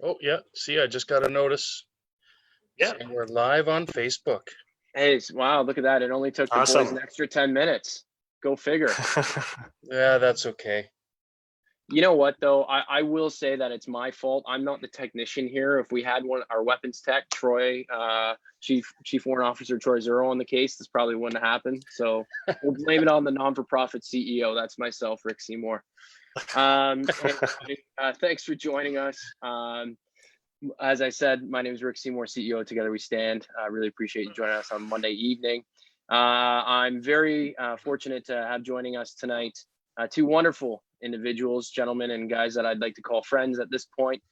Oh, yeah. See, I just got a notice. Yeah. Saying we're live on Facebook. Hey, wow, look at that. It only took the boys an extra 10 minutes. Go figure. Yeah, that's okay. You know what, though? I will say that it's my fault. I'm not the technician here. If we had our weapons tech, Troy, Chief Warrant Officer Troy Zuorro on the case, this probably wouldn't have happened. So we'll blame it on the non-for-profit CEO. That's myself, Rick Seymour. Thanks for joining us. As I said, my name is Rick Seymour, CEO. Together We Stand. I really appreciate you joining us on Monday evening. I'm very fortunate to have joining us tonight two wonderful individuals, gentlemen and guys that I'd like to call friends at this point.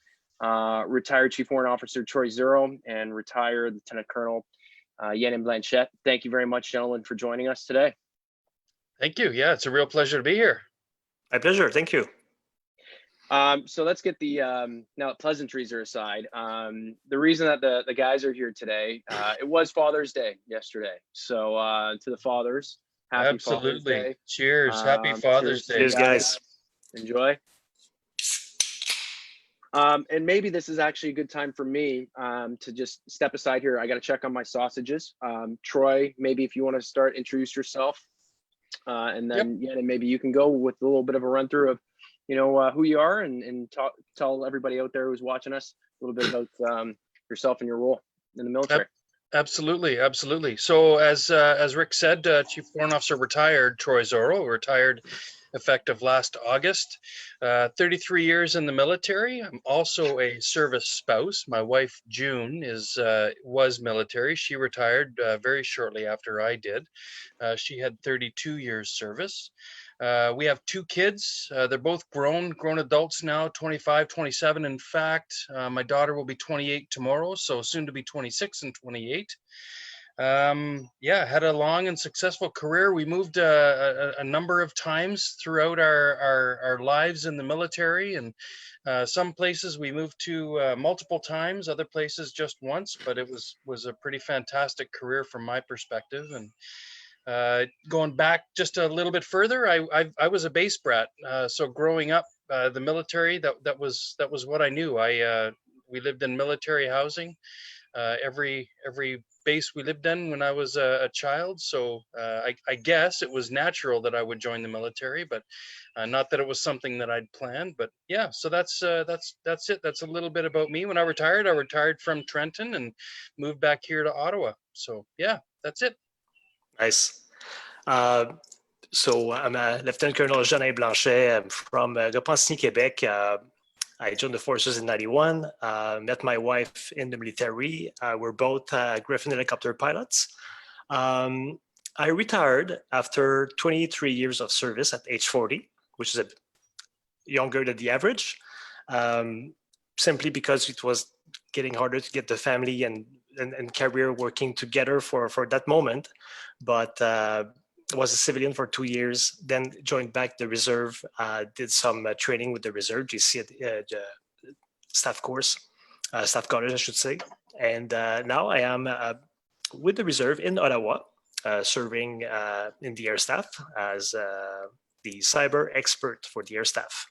Retired Chief Warrant Officer Troy Zuorro and retired Lieutenant Colonel Janin Blanchet. Thank you very much, gentlemen, for joining us today. Thank you. Yeah, it's a real pleasure to be here. My pleasure. Thank you. So let's get the now pleasantries are aside. The reason that the guys are here today, it was Father's Day yesterday. So to the fathers, happy Absolutely. Father's Day. Cheers. Happy Father's Day. Cheers, guys. Enjoy. And maybe this is actually a good time for me to just step aside here. I got to check on my sausages. Troy, maybe if you want to start, introduce yourself. And then yeah, and maybe you can go with a little bit of a run through of who you are and tell everybody out there who's watching us a little bit about yourself and your role in the military. Absolutely. So as Rick said, Chief Warrant Officer retired Troy Zuorro, retired effective last August. 33 years in the military. I'm also a service spouse. My wife June was military. She retired very shortly after I did. She had 32 years service. We have two kids. They're both grown adults now, 25, 27. In fact, my daughter will be 28 tomorrow, so soon to be 26 and 28. Had a long and successful career. We moved a number of times throughout our lives in the military, and some places we moved to multiple times, other places just once, but it was a pretty fantastic career from my perspective. And going back just a little bit further, I was a base brat. So growing up, the military, that was what I knew. We lived in military housing. Every base we lived in when I was a child. So I guess it was natural that I would join the military, but not that it was something that I'd planned. But yeah, so that's it. That's a little bit about me. When I retired from Trenton and moved back here to Ottawa. So yeah, that's it. Nice. So I'm Lieutenant Colonel Janin Blanchet. I'm from Repentigny, Quebec. I joined the forces in 91, met my wife in the military. We're both Griffin helicopter pilots. I retired after 23 years of service at age 40, which is younger than the average, simply because it was getting harder to get the family and career working together for that moment. But was a civilian for 2 years, then joined back the reserve, did some training with the reserve, GC, the staff course, staff college, I should say. And now I am with the reserve in Ottawa, serving in the air staff as the cyber expert for the air staff.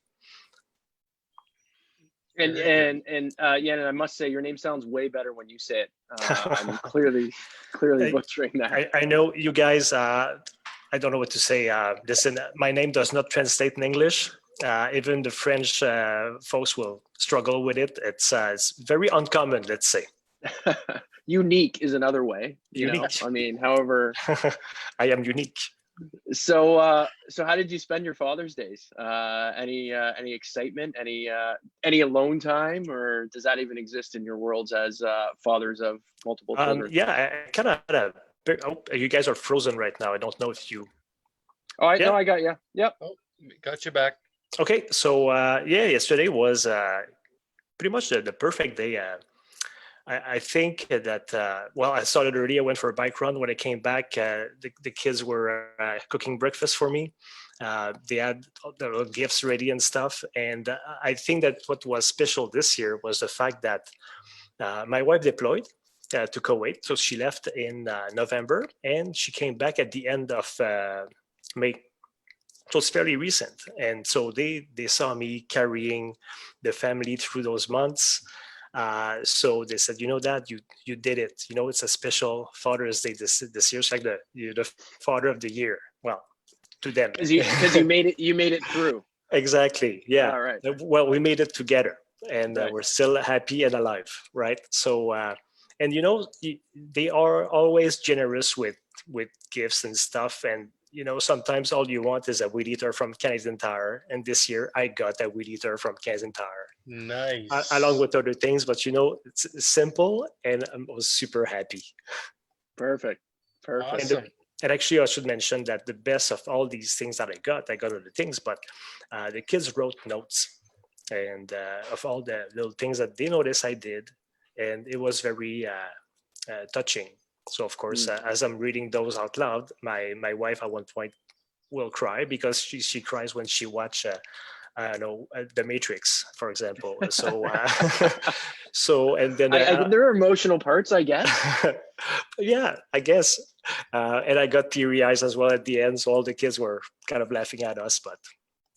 And I must say, your name sounds way better when you say it. I'm clearly butchering that. I know you guys. I don't know what to say. Listen, my name does not translate in English. Even the French folks will struggle with it. It's very uncommon, let's say. Unique is another way. Unique. I mean, however, I am unique. So how did you spend your Father's Days? Any excitement? Any alone time, or does that even exist in your worlds as fathers of multiple children? Yeah, I kind of had a. Oh, you guys are frozen right now. I don't know if you. Oh, no, I got you. Yep. Oh, got you back. Okay, so yesterday was pretty much the perfect day. I think that, I started early. I went for a bike run. When I came back, the kids were cooking breakfast for me. They had the little gifts ready and stuff. And I think that what was special this year was the fact that my wife deployed to Kuwait. So she left in November and she came back at the end of May. So it's fairly recent. And so they saw me carrying the family through those months. So they said, Dad, you did it. It's a special Father's Day this year. It's like you're the father of the year. Well, to them. Because you made it through. Exactly. Yeah. All right. Well, we made it together, and Right. we're still happy and alive, right? So, and they are always generous with gifts and stuff, and sometimes all you want is a weed eater from Canadian Tire, and this year I got a weed eater from Canadian Tire. Nice. Along with other things, but it's simple, and I was super happy. Perfect. Awesome. And actually, I should mention that the best of all these things that I got other things, but the kids wrote notes and of all the little things that they noticed I did, and it was very touching. So of course, as I'm reading those out loud, my wife at one point will cry because she cries when she watch The Matrix, for example. So so and then there are emotional parts, I guess. yeah, I guess. And I got teary eyes as well at the end. So all the kids were kind of laughing at us, but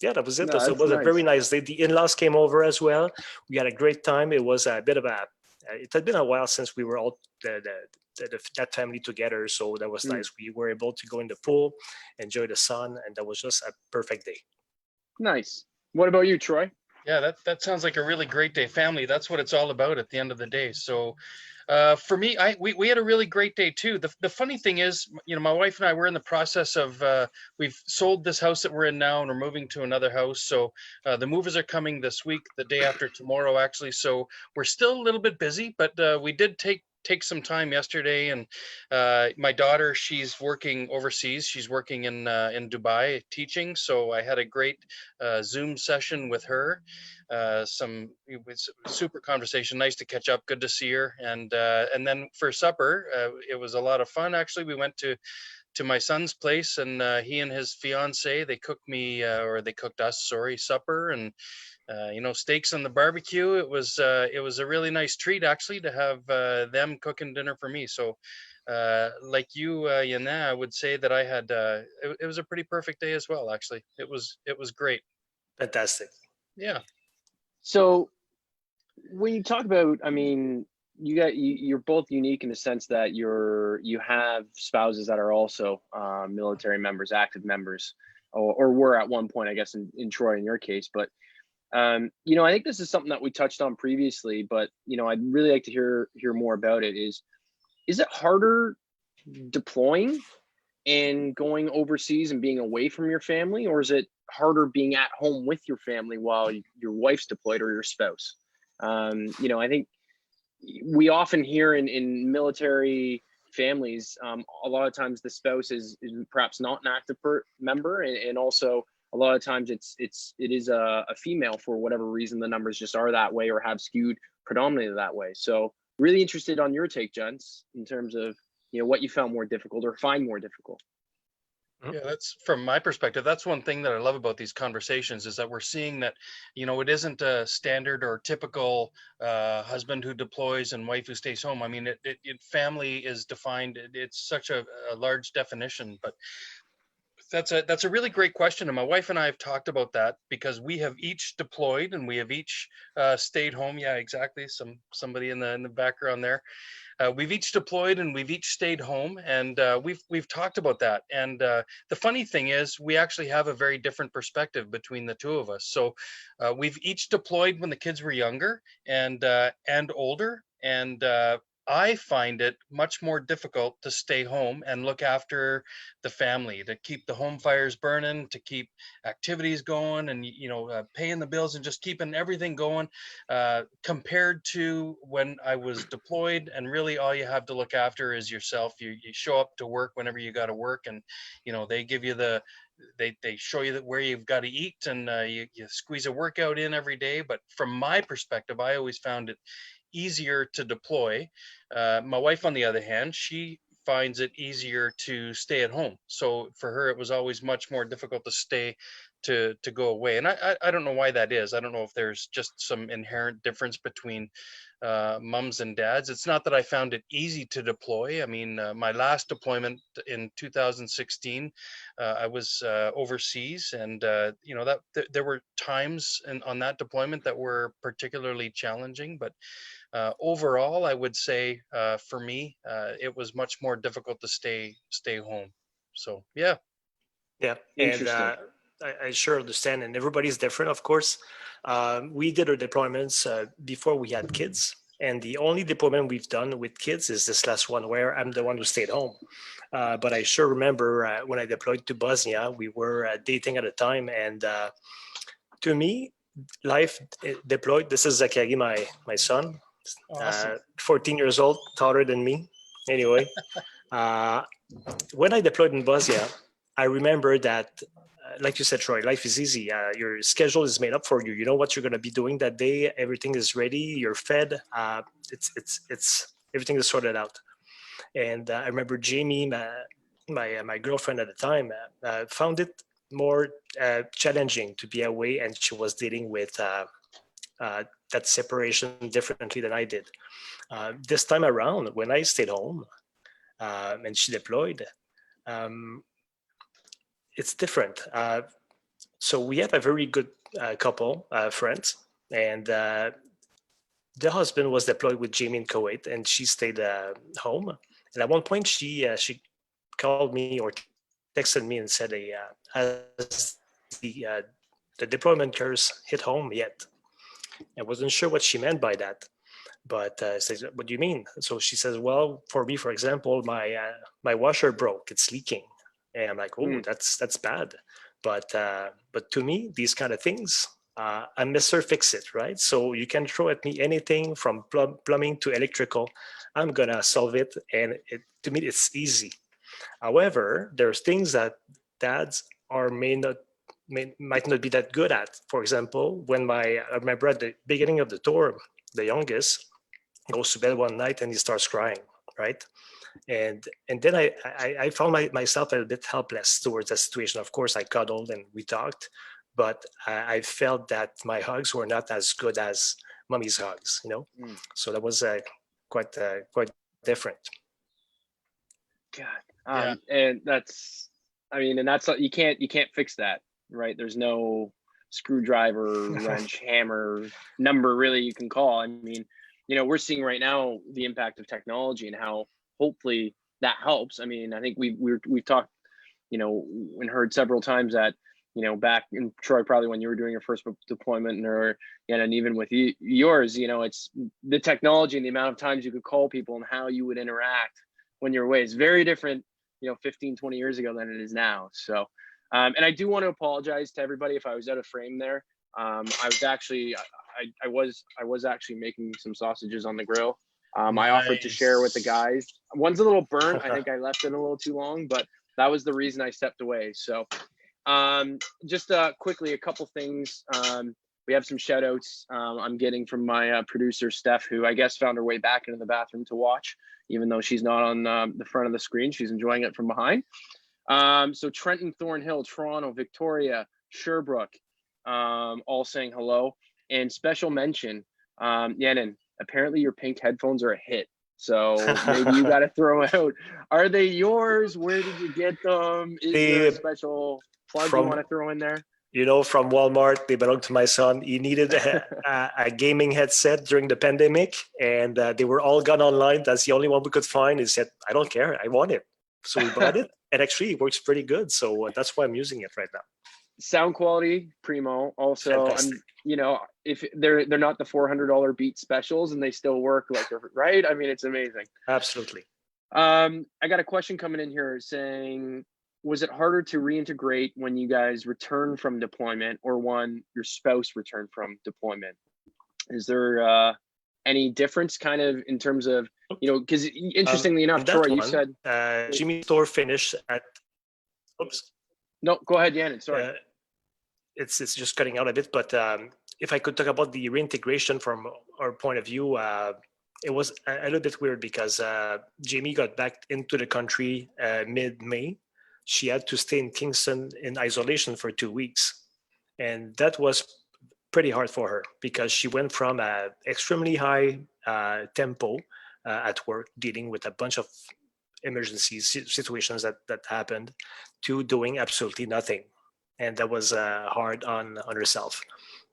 yeah, that was it. No, So it was a very nice day. The in-laws came over as well. We had a great time. It was a bit of it had been a while since we were all that family together. So that was nice. We were able to go in the pool, enjoy the sun, and that was just a perfect day. Nice. What about you, Troy? Yeah, that sounds like a really great day. Family, that's what it's all about at the end of the day. So for me, we had a really great day too. The funny thing is, my wife and I were in the process of we've sold this house that we're in now, and we're moving to another house. So the movers are coming this week, the day after tomorrow, actually. So we're still a little bit busy, but we did take some time yesterday, and my daughter, she's working overseas. She's working in Dubai teaching. So I had a great Zoom session with her. It was a super conversation. Nice to catch up. Good to see her. And then for supper, it was a lot of fun. Actually, we went to my son's place, and he and his fiance, they cooked us, supper, and steaks on the barbecue. It was a really nice treat, actually, to have them cooking dinner for me. So like you, Yana, I would say that I had it was a pretty perfect day as well. Actually, it was great. Fantastic. Yeah. So when you talk about, I mean, you're both unique in the sense that you have spouses that are also military members, active members, or were at one point, I guess, in Troy, in your case. But I think this is something that we touched on previously, but I'd really like to hear more about it. Is it harder deploying and going overseas and being away from your family, or is it harder being at home with your family while your wife's deployed or your spouse? I think we often hear in military families, a lot of times the spouse is perhaps not an active member, and also a lot of times it is a female for whatever reason. The numbers just are that way or have skewed predominantly that way. So really interested on your take, gents, in terms of what you found more difficult or find more difficult. Yeah, that's from my perspective. That's one thing that I love about these conversations is that we're seeing that, it isn't a standard or typical husband who deploys and wife who stays home. I mean, family is defined. It's such a large definition, but that's a really great question. And my wife and I have talked about that because we have each deployed and we have each stayed home. Yeah, exactly. Somebody in the background there. We've each deployed and we've each stayed home, and we've talked about that. And the funny thing is, we actually have a very different perspective between the two of us. So we've each deployed when the kids were younger and older, and I find it much more difficult to stay home and look after the family, to keep the home fires burning, to keep activities going, and paying the bills and just keeping everything going, compared to when I was deployed. And really, all you have to look after is yourself. You show up to work whenever you got to work, and they give you they show you where you've got to eat, and you squeeze a workout in every day. But from my perspective, I always found it easier to deploy. My wife, on the other hand, she finds it easier to stay at home. So for her, it was always much more difficult to stay to go away. And I don't know why that is. I don't know if there's just some inherent difference between mums and dads. It's not that I found it easy to deploy. I mean, my last deployment in 2016, I was overseas, and there were times on that deployment that were particularly challenging. But overall, I would say for me, it was much more difficult to stay home. So yeah. Yeah, and I sure understand, and everybody's different, of course. We did our deployments before we had kids, and the only deployment we've done with kids is this last one where I'm the one who stayed home. But I sure remember when I deployed to Bosnia, we were dating at the time, and to me, life deployed. This is Zachary, my son, Awesome. 14 years old, taller than me. Anyway, when I deployed in Bosnia, I remember that, like you said, Troy, life is easy. Your schedule is made up for you. You know what you're going to be doing that day. Everything is ready. You're fed. It's everything is sorted out. And I remember Jamie, my girlfriend at the time, found it more challenging to be away, and she was dealing with that separation differently than I did. This time around, when I stayed home and she deployed, it's different. So we have a very good couple, friends, and the husband was deployed with Jamie in Kuwait, and she stayed home. And at one point, she called me or texted me and said, "Hey, has the deployment curse hit home yet?" I wasn't sure what she meant by that, but I said, "What do you mean?" So she says, "Well, for me, for example, my washer broke; it's leaking." And I'm like, "Oh, that's bad." But to me, these kind of things, I'm Mr. Fix It, right? So you can throw at me anything from plumbing to electrical. I'm gonna solve it, and to me, it's easy. However, there's things that dads might not be that good at. For example, when I remember at the beginning of the tour, the youngest goes to bed one night and he starts crying, right? And then I found myself a bit helpless towards that situation. Of course, I cuddled and we talked, but I felt that my hugs were not as good as mommy's hugs, you know. So that was quite different. God, and that's, I mean, and that's you can't fix that, right? There's no screwdriver, wrench, hammer, number really you can call. I mean, you know, we're seeing right now the impact of technology and how hopefully that helps. I mean, I think we've talked, you know, and heard several times that, you know, back in Troy, probably when you were doing your first deployment, and even with yours, you know, it's the technology and the amount of times you could call people and how you would interact when you're away is very different, you know, 15, 20 years ago than it is now. So, and I do want to apologize to everybody if I was out of frame there. I was actually, I was actually making some sausages on the grill. I offered to share with the guys. One's a little burnt. I think I left it a little too long, but that was the reason I stepped away. So just quickly, a couple things. We have some shout outs I'm getting from my producer, Steph, who I guess found her way back into the bathroom to watch, even though she's not on the front of the screen. She's enjoying it from behind. So Trenton, Thornhill, Toronto, Victoria, Sherbrooke, all saying hello. And special mention, Janin, apparently your pink headphones are a hit. So maybe you got to throw out, are they yours? Where did you get them? Is there a special plug you want to throw in there? You know, from Walmart, they belong to my son. He needed a gaming headset during the pandemic, and they were all gone online. That's the only one we could find. He said, "I don't care, I want it." So we bought it, and actually it works pretty good. So that's why I'm using it right now. Sound quality, primo. Also, you know, if they're not the $400 Beat specials, and they still work like, right? I mean, it's amazing. Absolutely. I got a question coming in here saying, was it harder to reintegrate when you guys return from deployment or when your spouse returned from deployment? Is there any difference kind of in terms of, you know, because interestingly enough, Troy, you said Jimmy's store finished at, oops. No, go ahead, Janin, sorry. It's just cutting out a bit, but if I could talk about the reintegration from our point of view, it was a little bit weird because Jamie got back into the country mid-May. She had to stay in Kingston in isolation for 2 weeks. And that was pretty hard for her because she went from an extremely high tempo at work, dealing with a bunch of emergency situations that happened, to doing absolutely nothing. And that was hard on herself.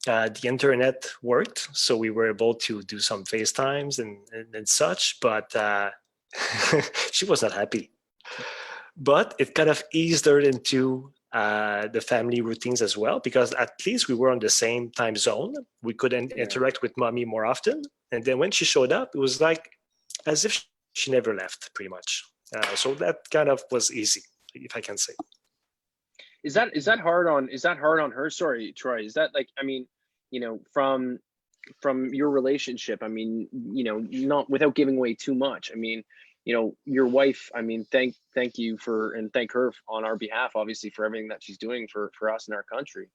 The internet worked, so we were able to do some FaceTimes and such, but she was not happy. But it kind of eased her into the family routines as well, because at least we were on the same time zone. We could interact with mommy more often. And then when she showed up, it was like as if she never left, pretty much. So that kind of was easy, if I can say. Is that hard on her? Sorry, Troy. Is that like, I mean, you know, from your relationship, I mean, you know, not without giving away too much. I mean, you know, your wife, I mean, thank you for, and thank her on our behalf, obviously, for everything that she's doing for us in our country.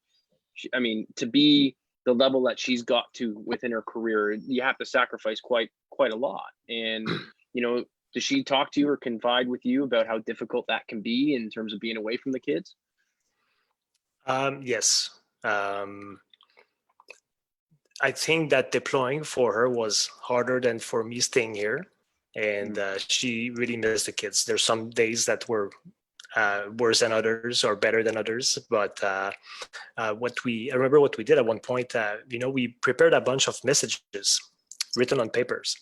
I mean, to be the level that she's got to within her career, you have to sacrifice quite a lot. And, you know, does she talk to you or confide with you about how difficult that can be in terms of being away from the kids? Yes. I think that deploying for her was harder than for me staying here. And she really missed the kids. There's some days that were worse than others or better than others. But I remember what we did at one point, you know, we prepared a bunch of messages written on papers.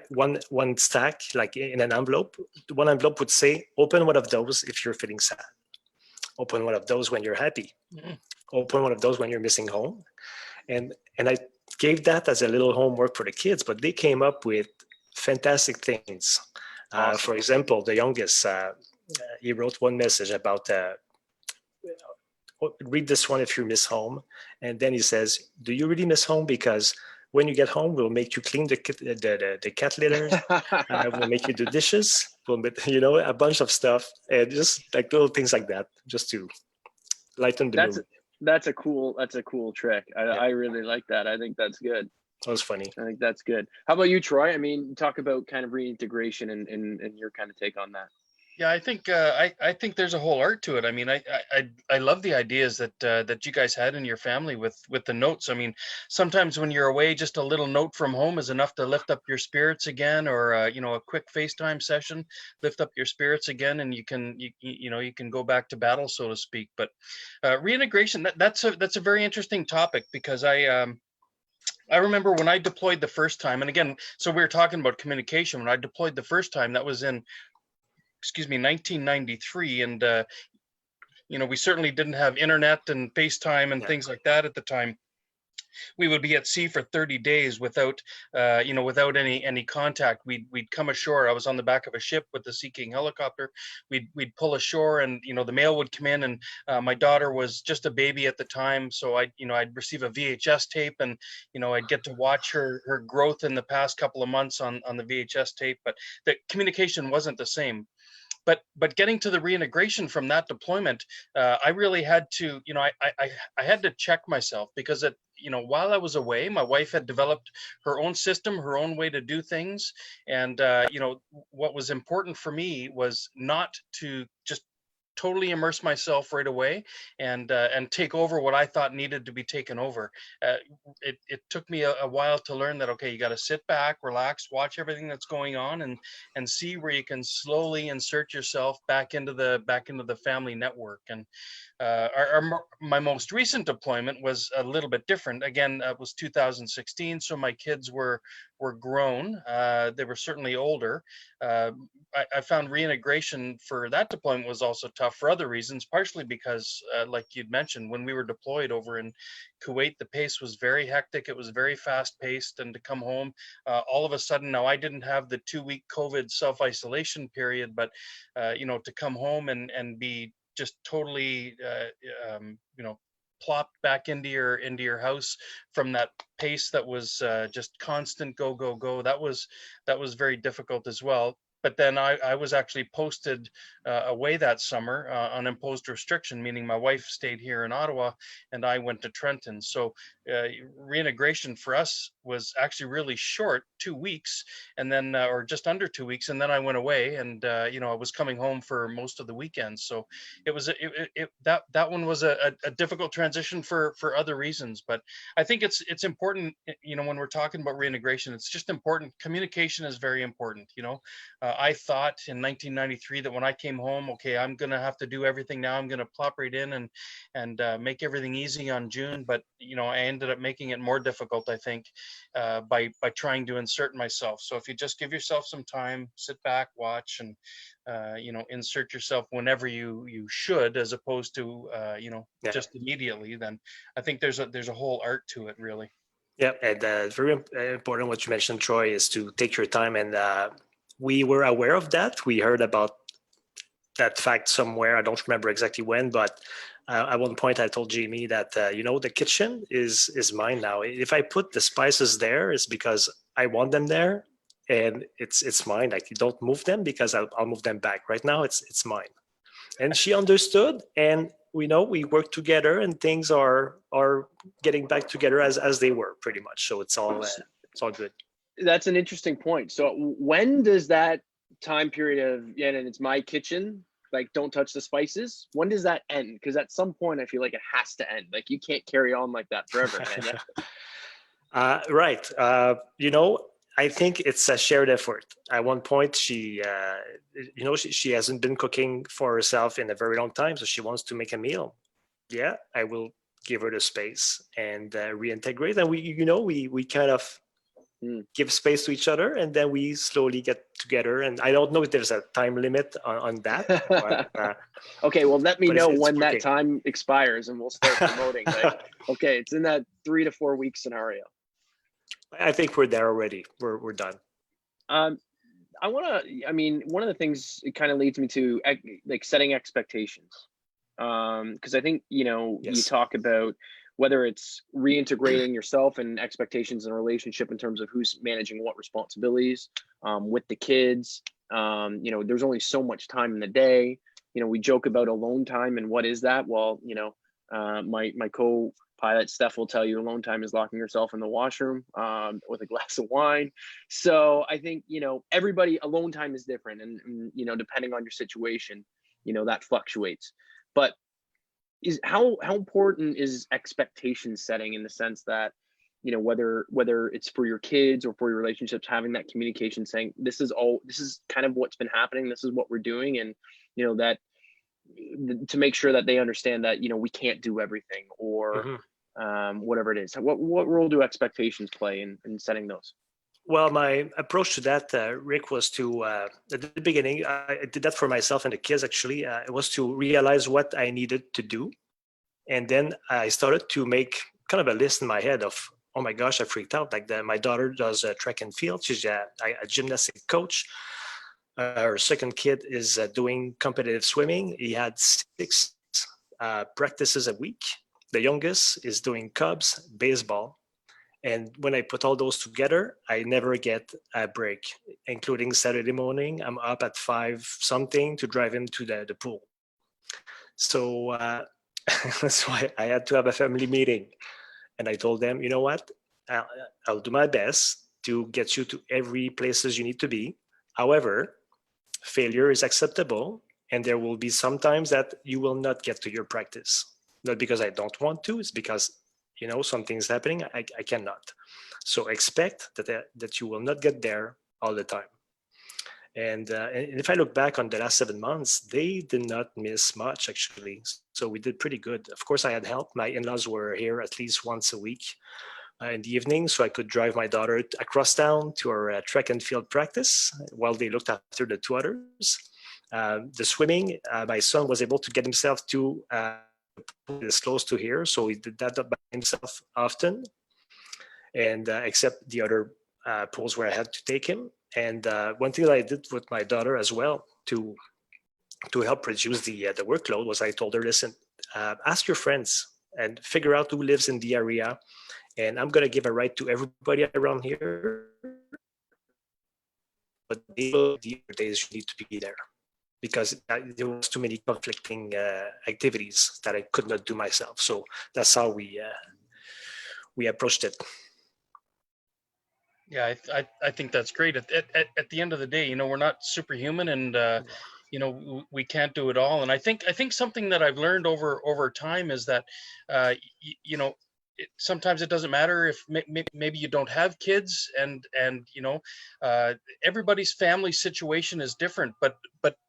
One stack, like in an envelope. One envelope would say, open one of those if you're feeling sad. Open one of those when you're happy. Open one of those when you're missing home. And I gave that as a little homework for the kids, but they came up with fantastic things. Awesome. For example, the youngest, he wrote one message about read this one if you miss home. And then he says, do you really miss home? Because when you get home, we'll make you clean the cat litters. We'll make you do dishes. We'll make, you know, a bunch of stuff, and just like little things like that, just to lighten the mood. That's a cool trick. I really like that. I think that's good. That was funny. I think that's good. How about you, Troy? I mean, talk about kind of reintegration and your kind of take on that. Yeah, I think I think there's a whole art to it. I mean, I love the ideas that you guys had in your family with the notes. I mean, sometimes when you're away, just a little note from home is enough to lift up your spirits again, or you know, a quick FaceTime session, lift up your spirits again, and you can go back to battle, so to speak. But reintegration, that's a very interesting topic, because I remember when I deployed the first time, and again, so we were talking about communication. When I deployed the first time, that was in 1993, and you know, we certainly didn't have internet and FaceTime and things like that at the time. We would be at sea for 30 days without without any contact. We'd come ashore. I was on the back of a ship with the Sea King helicopter. We'd pull ashore, and you know, the mail would come in, and my daughter was just a baby at the time, so I'd receive a VHS tape, and you know, I'd get to watch her growth in the past couple of months on the VHS tape. But the communication wasn't the same. But getting to the reintegration from that deployment, I really had to, you know, I had to check myself, because while I was away, my wife had developed her own system, her own way to do things. And, what was important for me was not to just totally immerse myself right away and take over what I thought needed to be taken over. It took me a while to learn that, okay, you got to sit back, relax, watch everything that's going on, and see where you can slowly insert yourself back into the family network. And my most recent deployment was a little bit different. Again, it was 2016, so my kids were grown. They were certainly older. I found reintegration for that deployment was also tough for other reasons, partially because, like you'd mentioned, when we were deployed over in Kuwait, the pace was very hectic. It was very fast paced. And to come home, all of a sudden, now I didn't have the 2-week COVID self-isolation period, but, to come home and be just totally, plopped back into your house from that pace that was just constant go go go. That was very difficult as well. But then I was actually posted away that summer on imposed restriction, meaning my wife stayed here in Ottawa and I went to Trenton. So reintegration for us was actually really short, 2 weeks, and then or just under 2 weeks, and then I went away, and I was coming home for most of the weekends. So it was that one was a difficult transition for other reasons. But I think it's important, when we're talking about reintegration, it's just important. Communication is very important. I thought in 1993 that when I came home, okay, I'm gonna have to do everything now. I'm gonna plop right in and make everything easy on June. But I ended up making it more difficult, I think, by trying to insert myself. So if you just give yourself some time, sit back, watch, and insert yourself whenever you should, as opposed to just immediately, then I think there's a whole art to it, really. Yeah, and very important what you mentioned, Troy, is to take your time. And we were aware of that. We heard about that fact somewhere. I don't remember exactly when, but at one point I told Jamie that the kitchen is mine now. If I put the spices there, it's because I want them there, and it's mine. Like, you don't move them, because I'll move them back. Right now it's mine. And she understood, and we work together, and things are getting back together as they were, pretty much. So it's all good. That's an interesting point. So when does that time period of and it's my kitchen, like, don't touch the spices, when does that end? Because at some point I feel like it has to end. Like, you can't carry on like that forever, can you? Right. I think it's a shared effort. At one point, she hasn't been cooking for herself in a very long time, so she wants to make a meal. Yeah, I will give her the space and reintegrate. And we kind of give space to each other, and then we slowly get together. And I don't know if there's a time limit on that. But, okay, well, let me know it's when working. that time expires, and we'll start promoting. Like, okay, it's in that 3 to 4 week scenario. I think we're there already. We're done. One of the things, it kind of leads me to like setting expectations. Because I think, you talk about whether it's reintegrating yourself and expectations in a relationship in terms of who's managing what responsibilities with the kids. There's only so much time in the day. We joke about alone time, and what is that? Well, my co-pilot Steph will tell you alone time is locking yourself in the washroom with a glass of wine. So I think, everybody, alone time is different, and depending on your situation, that fluctuates. But how important is expectation setting, in the sense that, whether it's for your kids or for your relationships, having that communication, saying this is kind of what's been happening, this is what we're doing, and that to make sure that they understand that we can't do everything, or whatever it is. What role do expectations play in setting those? Well, my approach to that, Rick, was to, at the beginning, I did that for myself and the kids, actually. It was to realize what I needed to do. And then I started to make kind of a list in my head of, oh my gosh, I freaked out. Like, my daughter does track and field. She's a gymnastic coach. Her second kid is doing competitive swimming. He had 6 practices a week. The youngest is doing Cubs baseball. And when I put all those together, I never get a break, including Saturday morning. I'm up at 5 something to drive him to the pool. So that's why I had to have a family meeting. And I told them, you know what? I'll do my best to get you to every places you need to be. However, failure is acceptable. And there will be some times that you will not get to your practice. Not because I don't want to, it's because something's happening. I cannot. So expect that you will not get there all the time. And if I look back on the last 7 months, they did not miss much, actually. So we did pretty good. Of course, I had help. My in-laws were here at least once a week in the evening, so I could drive my daughter across town to our track and field practice while they looked after the 2 others. The swimming, my son was able to get himself to is close to here, so he did that by himself often, and except the other pools where I had to take him. And one thing that I did with my daughter as well to help reduce the workload was I told her, listen, ask your friends and figure out who lives in the area, and I'm going to give a ride to everybody around here, but the days you need to be there, because there was too many conflicting activities that I could not do myself. So that's how we we approached it. Yeah, I think that's great. At the end of the day, we're not superhuman, and we can't do it all. And I think something that I've learned over time is that sometimes it doesn't matter if maybe you don't have kids, and everybody's family situation is different, but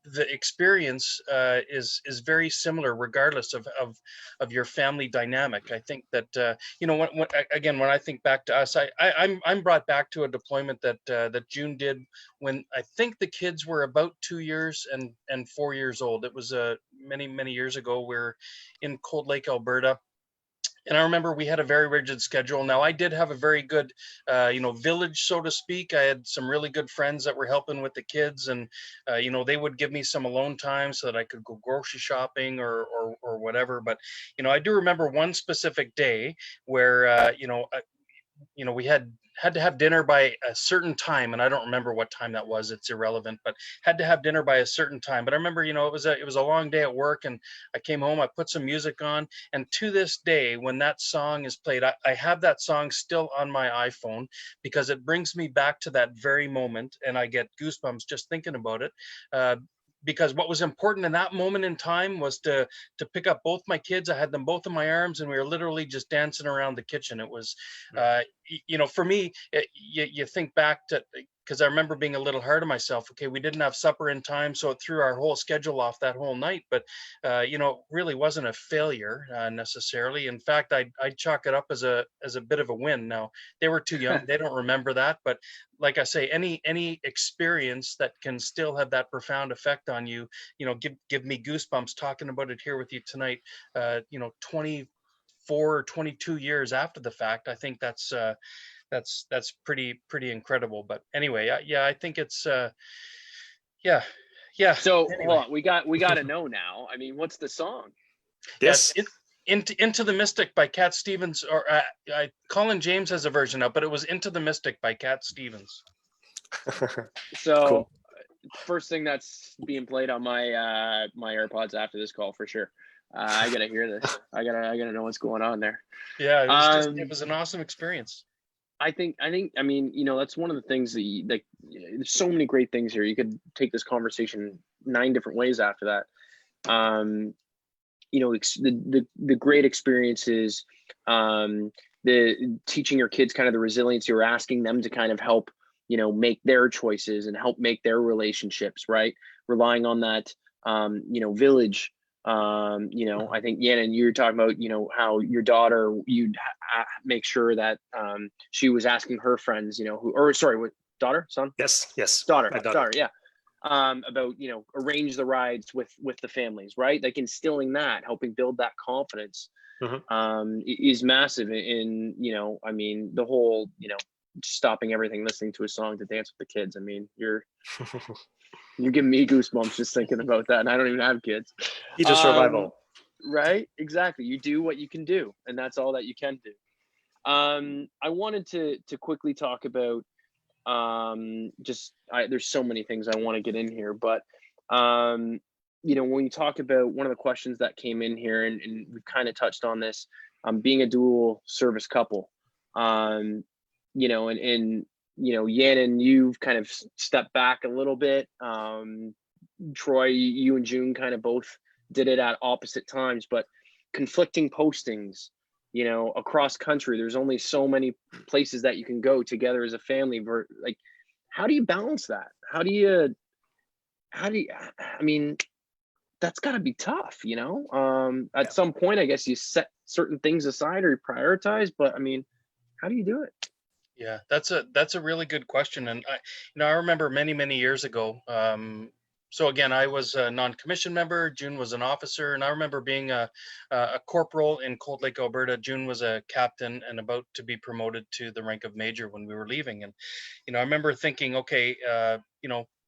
the experience is very similar regardless of your family dynamic. I think that when I think back to us, I'm brought back to a deployment that June did when I think the kids were about 2 years and 4 years old. It was many years ago. We're in Cold Lake, Alberta. And I remember we had a very rigid schedule. Now, I did have a very good, village, so to speak. I had some really good friends that were helping with the kids, and they would give me some alone time so that I could go grocery shopping or whatever. But I do remember one specific day where we had to have dinner by a certain time, and I don't remember what time that was. It's irrelevant, but had to have dinner by a certain time. But I remember, it was a long day at work, and I came home, I put some music on, and to this day, when that song is played, I have that song still on my iPhone because it brings me back to that very moment, and I get goosebumps just thinking about it. Because what was important in that moment in time was to pick up both my kids. I had them both in my arms, and we were literally just dancing around the kitchen. It was, for me, you think back to, because I remember being a little hard on myself. Okay, we didn't have supper in time, so it threw our whole schedule off that whole night. But it really wasn't a failure necessarily. In fact, I'd chalk it up as a bit of a win. Now, they were too young; they don't remember that. But like I say, any experience that can still have that profound effect on you, give me goosebumps talking about it here with you tonight. 24 or 22 years after the fact, I think that's pretty incredible. But anyway, I think it's yeah. So Anyway. hold on, we got to know now. I mean, what's the song? Yes. Into the Mystic by Cat Stevens, or Colin James has a version of, but it was Into the Mystic by Cat Stevens. So Cool. First thing that's being played on my my AirPods after this call for sure. I gotta hear this. I gotta know what's going on there. Yeah, it was an awesome experience. I mean, that's one of the things that there's so many great things here. You could take this conversation 9 different ways after that. The great experiences, the teaching your kids kind of the resilience. You're asking them to kind of help, make their choices and help make their relationships, right? Relying on that, village. I think Janin, you're talking about, how your daughter, you'd make sure that she was asking her friends, what daughter, son? Yes. Daughter, yeah. About, arrange the rides with the families, right? Like instilling that, helping build that confidence, is massive in, I mean, the whole, stopping everything, listening to a song to dance with the kids. I mean, you're giving me goosebumps just thinking about that, and I don't even have kids. It's a survival. Right? Exactly. You do what you can do, and that's all that you can do. I wanted to quickly talk about there's so many things I want to get in here, but when you talk about one of the questions that came in here, and we've kind of touched on this, being a dual service couple, Janin, you've kind of stepped back a little bit. Troy, you and June kind of both did it at opposite times, but conflicting postings, across country. There's only so many places that you can go together as a family. Like, how do you balance that? How do you, I mean, that's gotta be tough, at some point, I guess you set certain things aside or you prioritize, but I mean, how do you do it? Yeah, that's a really good question. And I remember many years ago. So again, I was a non-commissioned member. June was an officer, and I remember being a corporal in Cold Lake, Alberta. June was a captain and about to be promoted to the rank of major when we were leaving. And I remember thinking, okay,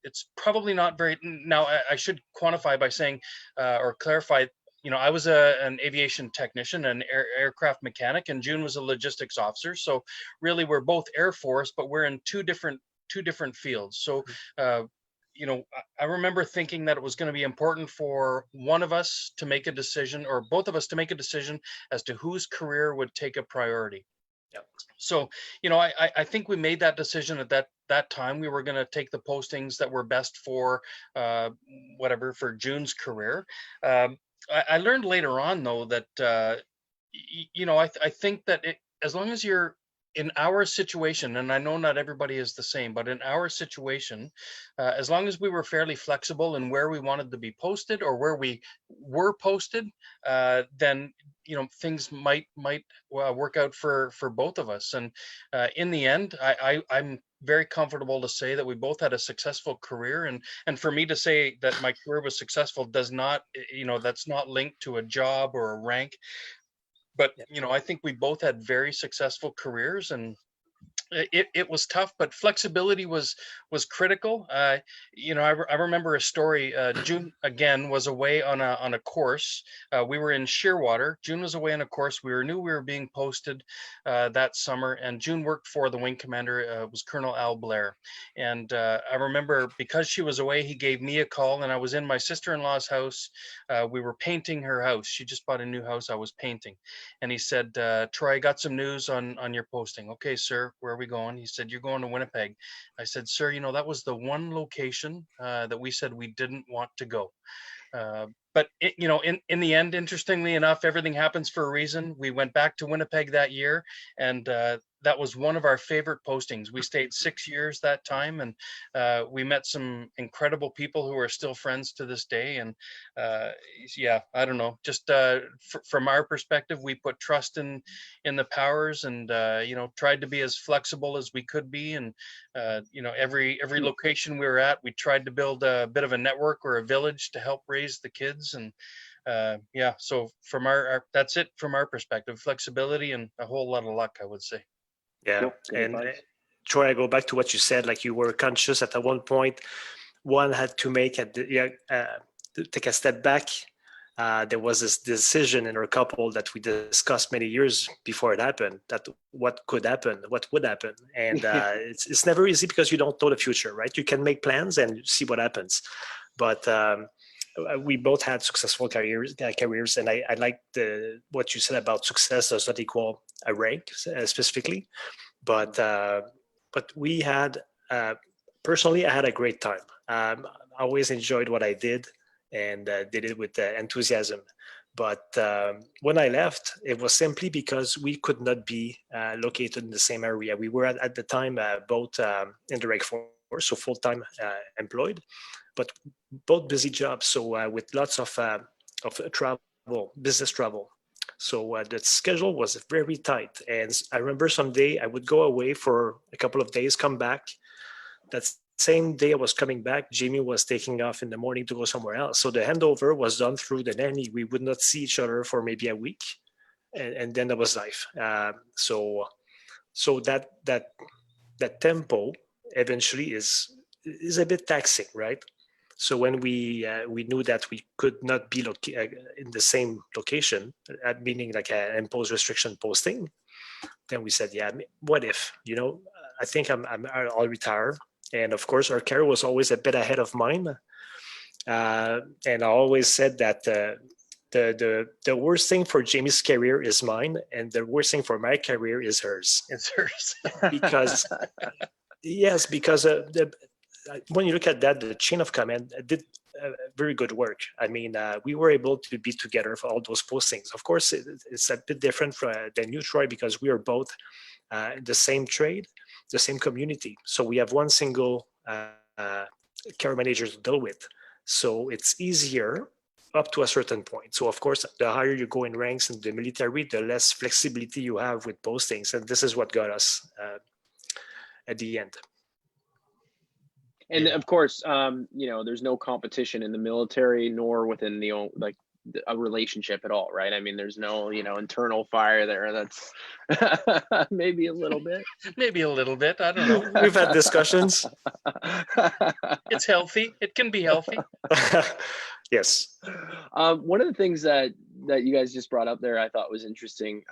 it's probably not very. Now I should quantify by saying or clarify. I was an aviation technician, an aircraft mechanic, and June was a logistics officer. So really, we're both Air Force, but we're in two different fields. So, I remember thinking that it was going to be important for one of us to make a decision, or both of us to make a decision as to whose career would take a priority. Yep. So, I think we made that decision at that time. We were going to take the postings that were best for for June's career. I learned later on, though, that I think that as long as you're in our situation, and I know not everybody is the same, but in our situation, as long as we were fairly flexible in where we wanted to be posted or where we were posted, then things might work out for both of us. And in the end, I'm very comfortable to say that we both had a successful career, and for me to say that my career was successful does not, that's not linked to a job or a rank. But I think we both had very successful careers, and it was tough, but flexibility was critical. I remember a story. June again was away on a course. We were in Shearwater. June was away on a course. Knew we were being posted that summer, and June worked for the wing commander. Was Colonel Al Blair, and I remember because she was away, he gave me a call, and I was in my sister-in-law's house. We were painting her house. She just bought a new house. I was painting, and he said, "Troy, I got some news on your posting." "Okay, sir, where are we going?" He said, "You're going to Winnipeg." I said, "Sir, that was the one location that we said we didn't want to go." But in the end, interestingly enough, everything happens for a reason. We went back to Winnipeg that year, and that was one of our favorite postings. We stayed 6 years that time, and we met some incredible people who are still friends to this day. And I don't know, just from our perspective, we put trust in the powers, and tried to be as flexible as we could be. And every location we were at, we tried to build a bit of a network or a village to help raise the kids. And so from that's it from our perspective: flexibility and a whole lot of luck, I would say. Yeah. Cool. Good And advice. Troy, I go back to what you said, like you were conscious at one point, one had to take a step back. There was this decision in our couple that we discussed many years before it happened, that what could happen, what would happen. And it's never easy because you don't know the future, right? You can make plans and see what happens. But we both had successful careers, and I like what you said about success does not equal a rank specifically. But we had, personally, I had a great time. I always enjoyed what I did, and did it with enthusiasm. But when I left, it was simply because we could not be located in the same area. We were at the time both in the reg force, so full-time employed, but both busy jobs. So with lots of travel, business travel. So the schedule was very tight. And I remember someday I would go away for a couple of days, come back. That same day I was coming back, Jamie was taking off in the morning to go somewhere else. So the handover was done through the nanny. We would not see each other for maybe a week. And then that was life. So that tempo eventually is a bit taxing, right? So when we knew that we could not be in the same location, meaning like an imposed restriction posting, then we said, yeah, what if? I think I'll retire. And of course, our career was always a bit ahead of mine. And I always said that the worst thing for Jamie's career is mine, and the worst thing for my career is hers. It's hers. Because when you look at that, the chain of command did very good work. I mean, we were able to be together for all those postings. Of course, it's a bit different than you, Troy, because we are both in the same trade, the same community. So we have one single care manager to deal with. So it's easier up to a certain point. So of course, the higher you go in ranks in the military, the less flexibility you have with postings. And this is what got us at the end. And of course, there's no competition in the military nor within a relationship at all, right? I mean, there's no, internal fire there. That's maybe a little bit. Maybe a little bit. I don't know. We've had discussions. It's healthy. It can be healthy. Yes. One of the things that you guys just brought up there, I thought was interesting.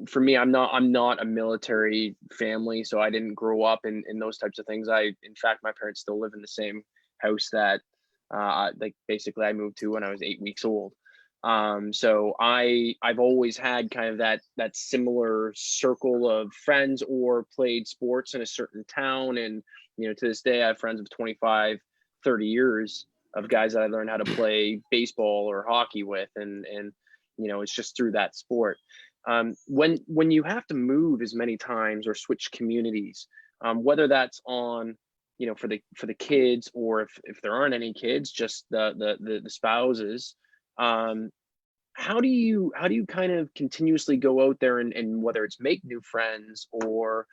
For me, I'm not a military family, so I didn't grow up in those types of things. In fact, my parents still live in the same house that basically I moved to when I was 8 weeks old. So I've always had kind of that similar circle of friends or played sports in a certain town. And, to this day, I have friends of 25, 30 years of guys that I learned how to play baseball or hockey with. And it's just through that sport. When you have to move as many times or switch communities, whether that's on, for the kids, or if there aren't any kids, just the spouses, how do you kind of continuously go out there and whether it's make new friends or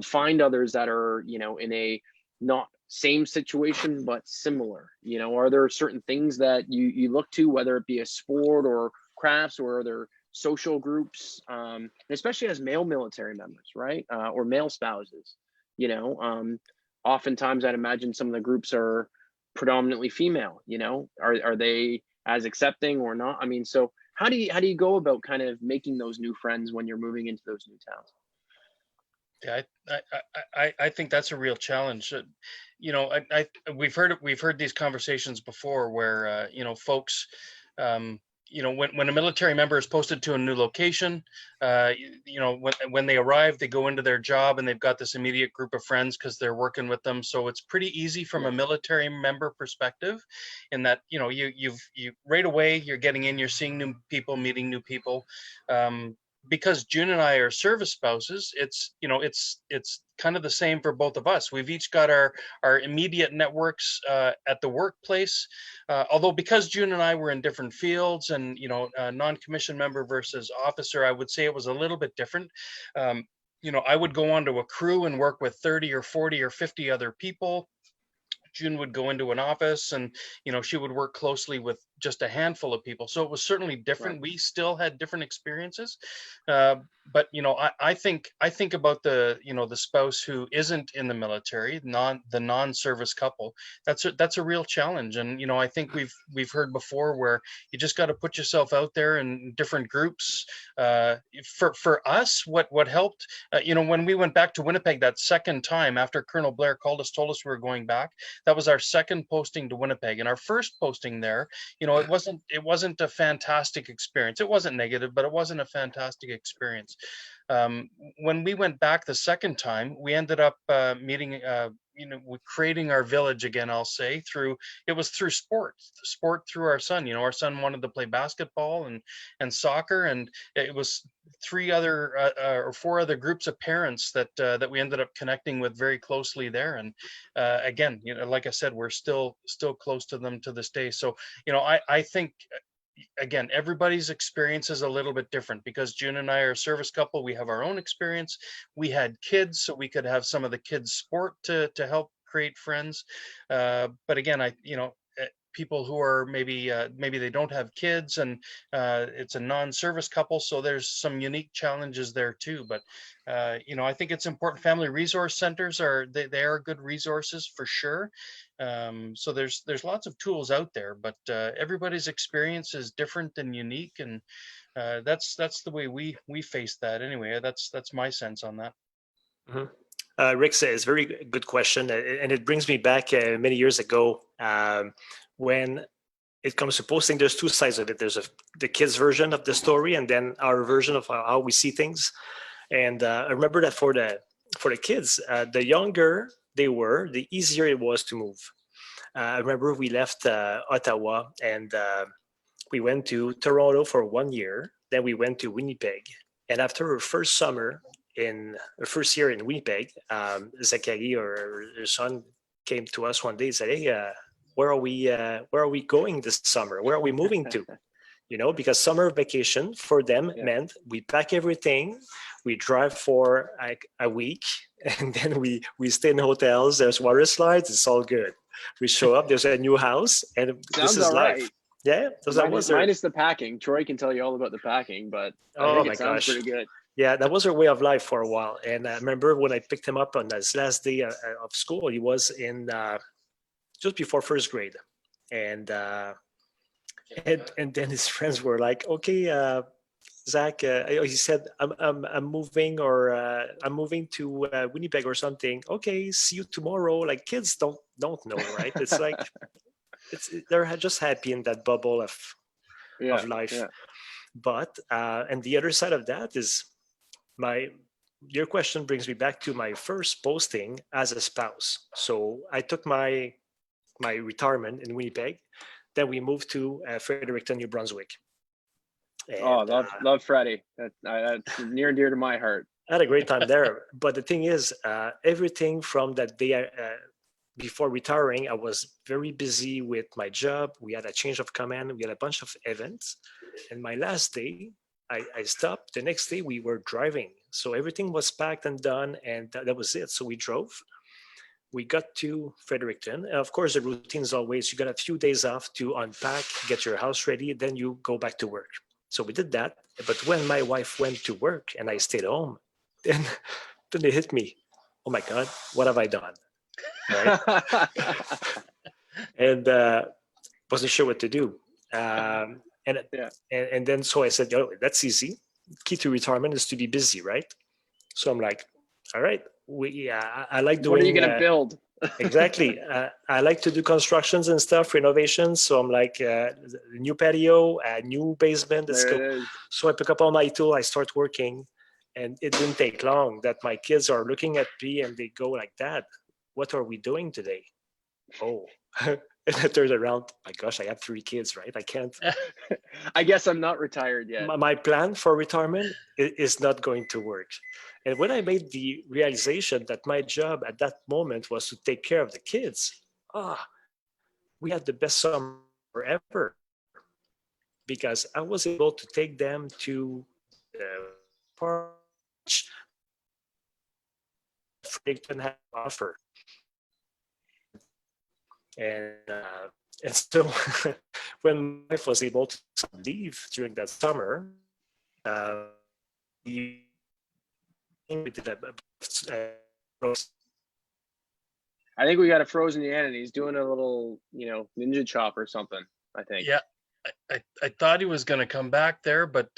find others that are, in a not same situation but similar? Are there certain things that you look to, whether it be a sport or crafts or other social groups, especially as male military members, right? Or male spouses, oftentimes I'd imagine some of the groups are predominantly female. Are they as accepting or not? I mean, so how do you go about kind of making those new friends when you're moving into those new towns? Yeah, I think that's a real challenge. We've heard these conversations before where folks, when a military member is posted to a new location, when they arrive, they go into their job and they've got this immediate group of friends because they're working with them. So it's pretty easy from a military member perspective, in that you right away you're getting in, you're seeing new people, meeting new people. Because June and I are service spouses, it's kind of the same for both of us. We've each got our immediate networks at the workplace. Although because June and I were in different fields, and non-commissioned member versus officer, I would say it was a little bit different. I would go onto a crew and work with 30 or 40 or 50 other people. June would go into an office and, she would work closely with just a handful of people. So it was certainly different. Right. We still had different experiences. But, I think about the spouse who isn't in the military, the non-service couple. That's a real challenge. And, I think we've heard before where you just got to put yourself out there in different groups. For us, what helped, when we went back to Winnipeg that second time after Colonel Blair told us we were going back, that was our second posting to Winnipeg. And our first posting there, it wasn't a fantastic experience. It wasn't negative, but it wasn't a fantastic experience. When we went back the second time, we ended up meeting, creating our village again, I'll say, through sport through our son. Our son wanted to play basketball and soccer, and it was 4 other groups of parents that we ended up connecting with very closely there. And again, like I said, we're still close to them to this day. So, I think, again, everybody's experience is a little bit different, because June and I are a service couple. We have our own experience. We had kids, so we could have some of the kids' sport to help create friends. But again, people who are maybe they don't have kids, and it's a non-service couple, so there's some unique challenges there too. But I think it's important. Family resource centers are good resources for sure. So there's lots of tools out there, but everybody's experience is different and unique, and that's the way we face that anyway. That's my sense on that. Mm-hmm. Rick says, very good question, and it brings me back many years ago. When it comes to posting, there's two sides of it. There's the kids' version of the story, and then our version of how we see things. And I remember that for the kids, the younger they were, the easier it was to move. I remember we left Ottawa, and we went to Toronto for 1 year. Then we went to Winnipeg. And after our first year in Winnipeg, Zachary, or her son, came to us one day and said, "Hey, where are we going this summer? Where are we moving to?" Because summer vacation for them meant we pack everything, we drive for like a week, and then we stay in hotels. There's water slides. It's all good. We show up. There's a new house, and this is life. Right. Yeah, minus the packing. Troy can tell you all about the packing, but I think it sounds pretty good. Yeah, that was our way of life for a while. And I remember when I picked him up on his last day of school, he was in just before first grade, and then his friends were like, "Okay, Zach," he said, I'm moving, or I'm moving to Winnipeg or something. "Okay, see you tomorrow." Like, kids don't know, right? It's like they're just happy in that bubble of of life. Yeah. But and the other side of that is your question brings me back to my first posting as a spouse. So I took my retirement in Winnipeg. Then we moved to Fredericton, New Brunswick. And, love Freddie. That's near and dear to my heart. I had a great time there. But the thing is, everything from that day before retiring, I was very busy with my job. We had a change of command. We had a bunch of events. And my last day, I stopped. The next day, we were driving. So everything was packed and done, and that was it. So we drove. We got to Fredericton. And of course, the routine is always, you got a few days off to unpack, get your house ready, then you go back to work. So we did that. But when my wife went to work and I stayed home, then it hit me. Oh my God, what have I done? Right? And wasn't sure what to do. And then so I said, oh, that's easy. Key to retirement is to be busy, right? So I'm like, all right, I like doing. What are you going to build? Exactly. I like to do constructions and stuff, renovations. So I'm like, new patio, new basement. Let's go. So I pick up all my tool. I start working, and it didn't take long that my kids are looking at me and they go like, Dad, what are we doing today? Oh, and I turned around. My gosh, I have 3 kids, right? I can't. I guess I'm not retired yet. My plan for retirement is not going to work. And when I made the realization that my job at that moment was to take care of the kids, we had the best summer ever, because I was able to take them to the park Fredericton had to offer. And so when my wife was able to leave during that summer, we did I think we got a frozen Yan, and he's doing a little, ninja chop or something, I think. Yeah, I thought he was going to come back there, but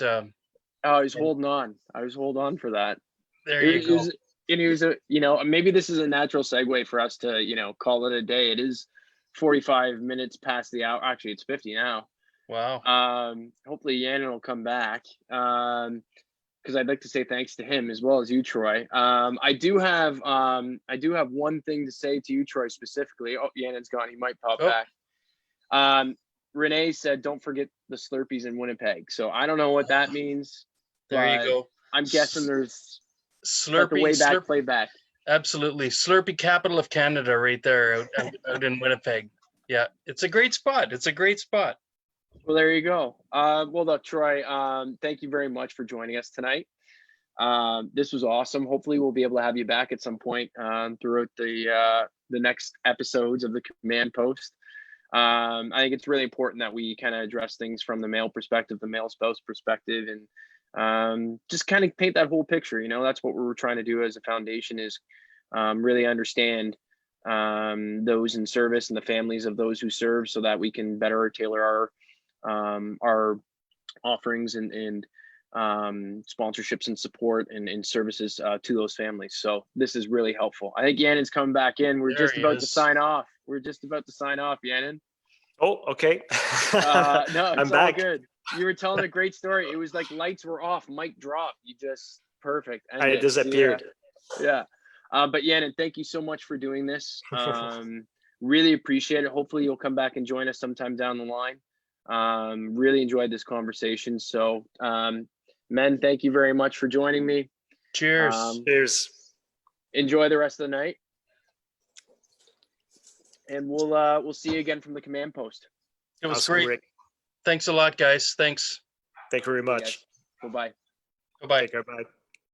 he's holding on. I was holding on for that. There you go. And he was maybe this is a natural segue for us to, call it a day. It is 45 minutes past the hour. Actually, it's 50 now. Wow. Hopefully Yannon will come back. Because I'd like to say thanks to him as well as you, Troy. I do have one thing to say to you, Troy, specifically. Oh, Yannon's gone. He might pop back. Renee said, "Don't forget the Slurpees in Winnipeg." So I don't know what that means. There you go. I'm guessing there's Slurpee way back, play back. Absolutely, Slurpee capital of Canada, right there, out in Winnipeg. Yeah, it's a great spot. Well, there you go. Well, look, Troy, thank you very much for joining us tonight. This was awesome. Hopefully we'll be able to have you back at some point throughout the next episodes of the Command Post. I think it's really important that we kind of address things from the male perspective, the male spouse perspective, and just kind of paint that whole picture. That's what we're trying to do as a foundation, is really understand those in service and the families of those who serve, so that we can better tailor our offerings and sponsorships and support and services to those families. So this is really helpful. I think Yannon's coming back in. We're just about to sign off. Yannon. Oh, okay. No, it's I'm back. All good. You were telling a great story. It was like lights were off, mic dropped. You just perfect. I disappeared. Yeah. But Yannon, thank you so much for doing this. Really appreciate it. Hopefully you'll come back and join us sometime down the line. Really enjoyed this conversation. So, men, thank you very much for joining me. Cheers. Cheers. Enjoy the rest of the night. And we'll see you again from the Command Post. It was awesome, great. Rick. Thanks a lot, guys. Thanks. Thank you very much. Bye-bye. Bye-bye. Take care. Bye.